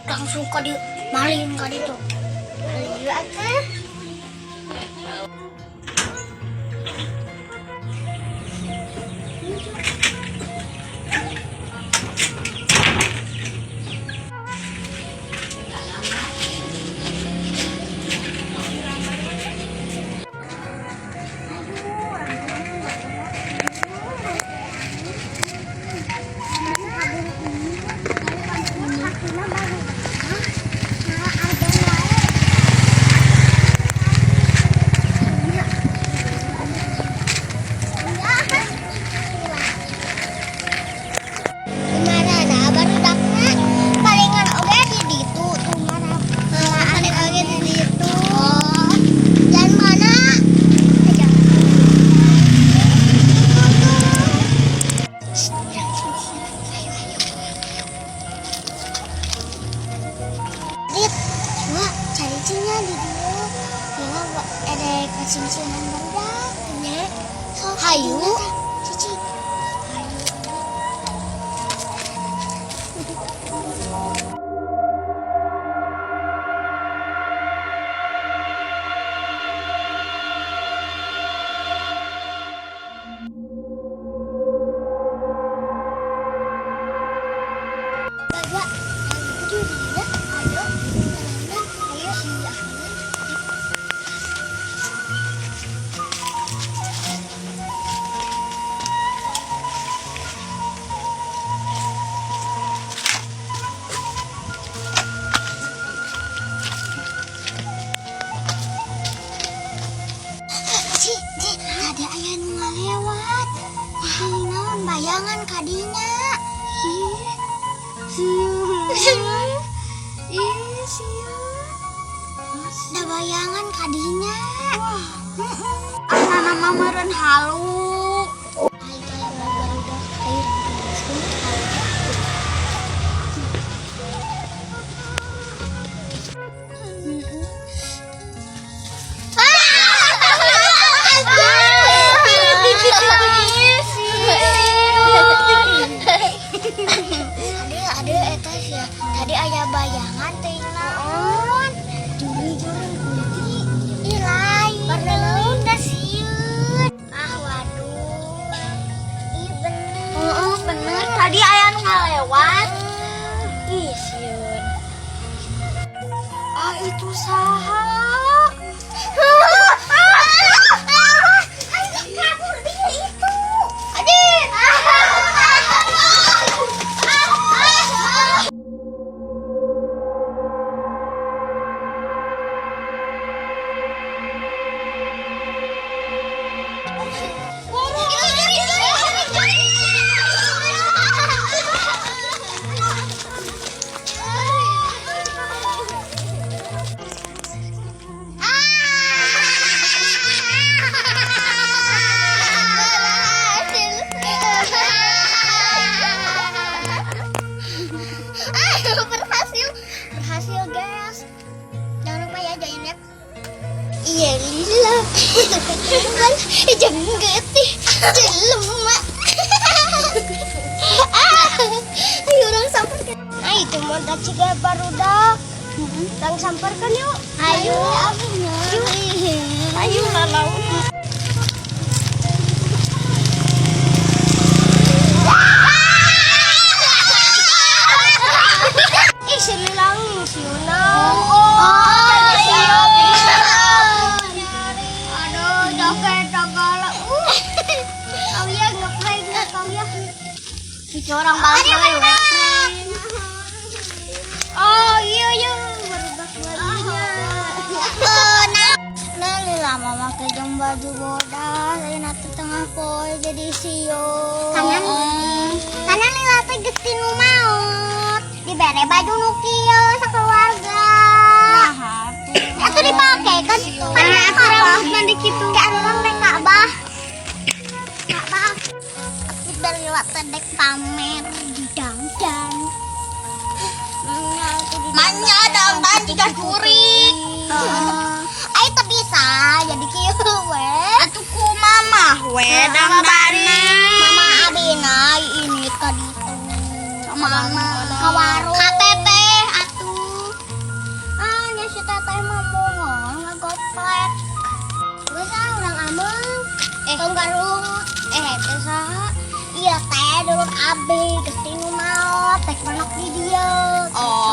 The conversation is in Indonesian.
langsung kau dimalin kau itu. Simsinan banyak, hayu, cici, bayangan kadinya. Da bayangan kadinya. Ana mah meureun halu. Tadi aya bayangan teh naon? Juri-juri kunci. Ih lain. Padahal udah sieun. Ah waduh. Ih bener. Heeh bener. Tadi aya nu ngalewat. Ih sieun. Ah itu saha? Kabur dia itu. Adit. Berhasil guys. Jangan lupa ya joinnya. Iya lila. Kan jangan getih. Jelem mak. Ayo orang samperkan. Nah itu modal ciga barudak. Orang samperkan yuk. Ayo. Ayo lalau. Orang balas oh iya iya berubah bajunya. Nah lila mama ke jam baju bodas saya nanti tengah poe jadi sio kanan lila teh gesti nu maot dibere baju nu kieu sakeluarga nah atuh dipake kan rambut mandi kitu ka urang teh Ka'bah dari lewat tedek pamer di dangdang. Manya daun jika curi. Ay tak bisa jadi kieu we. Atuh ku mama we dang dana. Mama Abina ini tadi tuh. Mama Ka warung. KTP atuh. Nya si teteh mah moal ngagoplek. Geus urang ameng. Tong garut. Teh saha? Iya teh dulur abi geus tinu maot tek manok di dieu. Oh